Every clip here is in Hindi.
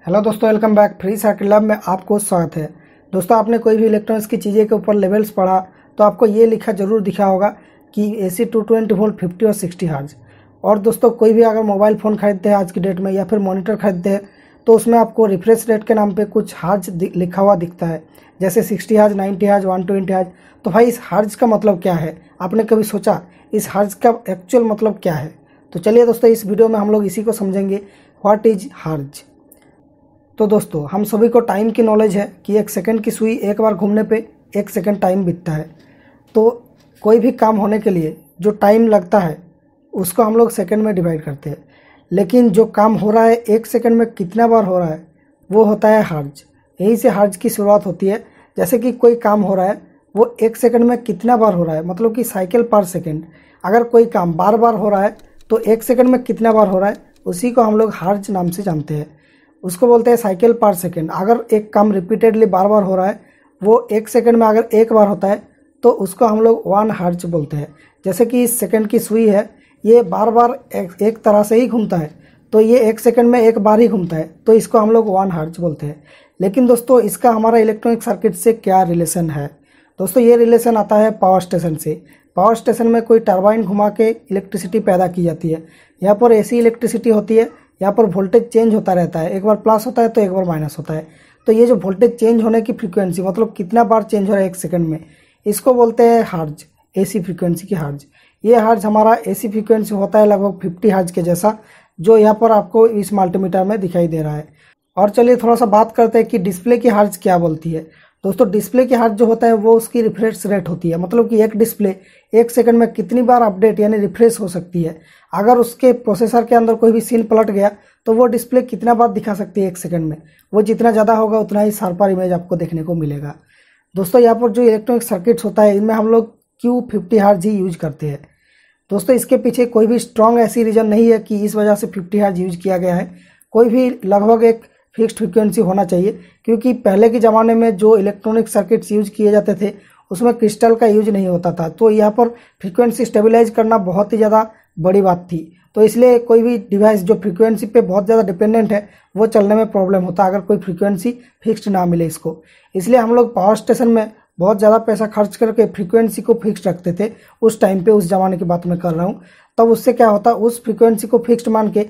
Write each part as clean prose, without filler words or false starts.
हेलो दोस्तों, welcome back. Free circuit lab में आपको स्वागत है। दोस्तों, आपने कोई भी इलेक्ट्रॉनिक्स की चीज़ें के ऊपर लेवल्स पढ़ा तो आपको ये लिखा जरूर दिखा होगा कि AC 220 वोल्ट 50 और 60 हर्ट्ज। और दोस्तों, कोई भी अगर मोबाइल फ़ोन खरीदते हैं आज की डेट में या फिर मॉनिटर खरीदते हैं तो उसमें आपको रिफ्रेश रेट के नाम पे कुछ हर्ट्ज लिखा हुआ दिखता है, जैसे 60 हर्ट्ज, 90 हर्ट्ज, 120 हर्ट्ज। तो भाई इस हर्ट्ज का मतलब क्या है? आपने कभी सोचा इस हर्ट्ज का एक्चुअल मतलब क्या है? तो चलिए दोस्तों, इस वीडियो में हम लोग इसी को समझेंगे, व्हाट इज हर्ट्ज। तो दोस्तों, हम सभी को टाइम की नॉलेज है कि 1 सेकंड की सुई एक बार घूमने पे 1 सेकंड टाइम बीतता है। तो कोई भी काम होने के लिए जो टाइम लगता है उसको हम लोग सेकंड में डिवाइड करते हैं, लेकिन जो काम हो रहा है 1 सेकंड में कितना बार हो रहा है वो होता है हर्ट्ज। यहीं से हर्ट्ज की शुरुआत होती है। जैसे कि कोई काम हो रहा है वो 1 सेकंड में कितना बार हो रहा है, मतलब कि साइकिल पर सेकंड। अगर कोई काम बार बार हो रहा है तो 1 सेकंड में कितना बार हो रहा है, उसी को हम लोग हर्ट्ज नाम से जानते हैं। उसको बोलते हैं साइकिल पर सेकंड। अगर एक काम रिपीटेडली बार बार हो रहा है, वो 1 सेकंड में अगर एक बार होता है तो उसको हम लोग 1 हर्ट्ज बोलते हैं। जैसे कि इस सेकंड की सुई है, ये बार बार एक तरह से ही घूमता है, तो ये 1 सेकंड में एक बार ही घूमता है, तो इसको हम लोग 1 हर्ट्ज बोलते हैं। लेकिन दोस्तों, इसका हमारा इलेक्ट्रॉनिक सर्किट से क्या रिलेशन है? दोस्तों, ये रिलेशन आता है पावर स्टेशन से। पावर स्टेशन में कोई टरबाइन घुमा के इलेक्ट्रिसिटी पैदा की जाती है। यहाँ पर AC इलेक्ट्रिसिटी होती है। यहाँ पर वोल्टेज चेंज होता रहता है, एक बार प्लस होता है तो एक बार माइनस होता है। तो ये जो वोल्टेज चेंज होने की फ्रीक्वेंसी, मतलब कितना बार चेंज हो रहा है 1 सेकंड में, इसको बोलते हैं हर्ट्ज, AC फ्रीक्वेंसी की हर्ट्ज। ये हर्ट्ज हमारा AC फ्रीक्वेंसी होता है लगभग 50 हर्ट्ज के जैसा, जो यहाँ पर आपको इस मल्टीमीटर में दिखाई दे रहा है। और चलिए थोड़ा सा बात करते हैं कि डिस्प्ले की हर्ट्ज क्या बोलती है। दोस्तों, डिस्प्ले की हर्ट्ज जो होता है वो उसकी रिफ्रेश रेट होती है, मतलब कि एक डिस्प्ले 1 सेकंड में कितनी बार अपडेट यानी रिफ्रेश हो सकती है। अगर उसके प्रोसेसर के अंदर कोई भी सीन पलट गया तो वो डिस्प्ले कितना बार दिखा सकती है 1 सेकंड में। वो जितना ज़्यादा होगा उतना ही शार्पर इमेज आपको देखने को मिलेगा। दोस्तों, यहाँ पर जो इलेक्ट्रॉनिक सर्किट्स होता है इनमें हम लोग Q50 हर्ट्ज ही यूज करते हैं। दोस्तों, इसके पीछे कोई भी स्ट्रॉन्ग ऐसी रीज़न नहीं है कि इस वजह से 50 हर्ट्ज यूज किया गया है। कोई भी लगभग एक फिक्स्ड फ्रीक्वेंसी होना चाहिए, क्योंकि पहले के ज़माने में जो इलेक्ट्रॉनिक सर्किट्स यूज किए जाते थे उसमें क्रिस्टल का यूज नहीं होता था, तो यहाँ पर फ्रीक्वेंसी स्टेबलाइज करना बहुत ही ज़्यादा बड़ी बात थी। तो इसलिए कोई भी डिवाइस जो फ्रीक्वेंसी पे बहुत ज़्यादा डिपेंडेंट है वो चलने में प्रॉब्लम होता है अगर कोई फ्रीक्वेंसी फिक्स्ड ना मिले इसको। इसलिए हम लोग पावर स्टेशन में बहुत ज़्यादा पैसा खर्च करके फ्रीक्वेंसी को फिक्स्ड रखते थे उस टाइम पे। उस ज़माने की बात मैं कर रहा हूँ। तब उससे क्या होता, उस फ्रीक्वेंसी को फिक्स्ड मान के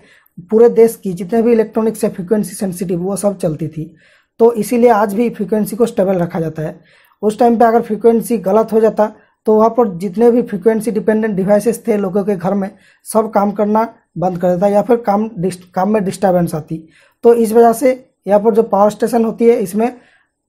पूरे देश की जितने भी इलेक्ट्रॉनिक्स से फ्रीक्वेंसी सेंसिटिव वो सब चलती थी। तो इसीलिए आज भी फ्रीक्वेंसी को स्टेबल रखा जाता है। उस टाइम पे अगर फ्रीक्वेंसी गलत हो जाता तो वहाँ पर जितने भी फ्रीक्वेंसी डिपेंडेंट डिवाइसेस थे लोगों के घर में, सब काम करना बंद कर देता या फिर काम में डिस्टर्बेंस आती। तो इस वजह से यहाँ पर जो पावर स्टेशन होती है इसमें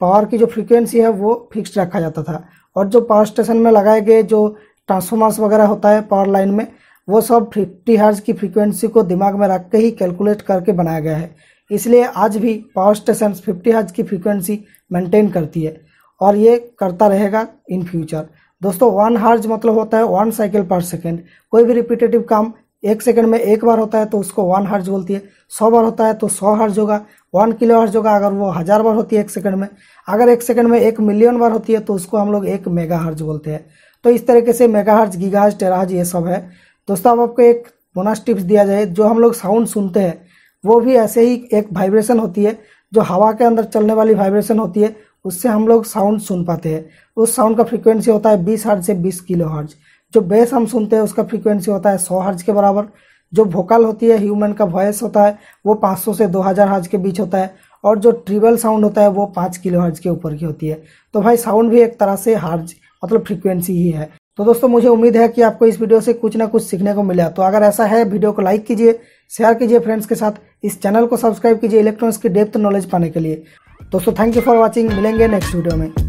पावर की जो फ्रीक्वेंसी है वो फिक्स्ड रखा जाता था। और जो पावर स्टेशन में लगाए गए जो ट्रांसफॉर्मर्स वगैरह होता है पावर लाइन में, वो सब 50 हर्ट्ज की फ्रीक्वेंसी को दिमाग में रख के ही कैलकुलेट करके बनाया गया है। इसलिए आज भी पावर स्टेशन 50 हर्ट्ज की फ्रीक्वेंसी मेंटेन करती है और ये करता रहेगा इन फ्यूचर। दोस्तों, 1 हर्ट्ज मतलब होता है 1 साइकिल पर सेकेंड। कोई भी रिपीटेटिव काम 1 सेकंड में एक बार होता है तो उसको 1 हर्ट्ज बोलती है। 100 बार होता है तो 100 हर्ट्ज होगा। 1 किलो हर्ट्ज होगा अगर वो 1000 बार होती है 1 सेकंड में। अगर 1 सेकंड में 1 मिलियन बार होती है तो उसको हम लोग 1 मेगा हर्ट्ज बोलते हैं। तो इस तरीके से मेगा हर्ट्ज, गीगा हर्ट्ज, टेरा हर्ट्ज ये सब है। दोस्तों, अब आपको एक बोनस टिप्स दिया जाए। जो हम लोग साउंड सुनते हैं वो भी ऐसे ही एक वाइब्रेशन होती है, जो हवा के अंदर चलने वाली वाइब्रेशन होती है, उससे हम लोग साउंड सुन पाते हैं। उस साउंड का फ्रीक्वेंसी होता है 20 हर्ट्ज से 20 किलो हर्ट्ज। जो बेस हम सुनते हैं उसका फ्रीक्वेंसी होता है 100 हर्ट्ज के बराबर। जो वोकल होती है, ह्यूमन का वॉइस होता है, वो 500 से 2000 हर्ट्ज के बीच होता है। और जो ट्रिबल साउंड होता है वो 5 किलो हर्ट्ज के ऊपर की होती है। तो भाई साउंड भी एक तरह से हर्ट्ज मतलब फ्रीक्वेंसी ही है। तो दोस्तों, मुझे उम्मीद है कि आपको इस वीडियो से कुछ ना कुछ सीखने को मिला। तो अगर ऐसा है, वीडियो को लाइक कीजिए, शेयर कीजिए फ्रेंड्स के साथ, इस चैनल को सब्सक्राइब कीजिए इलेक्ट्रॉनिक्स की डेप्थ नॉलेज पाने के लिए। दोस्तों, थैंक यू फॉर वॉचिंग। मिलेंगे नेक्स्ट वीडियो में।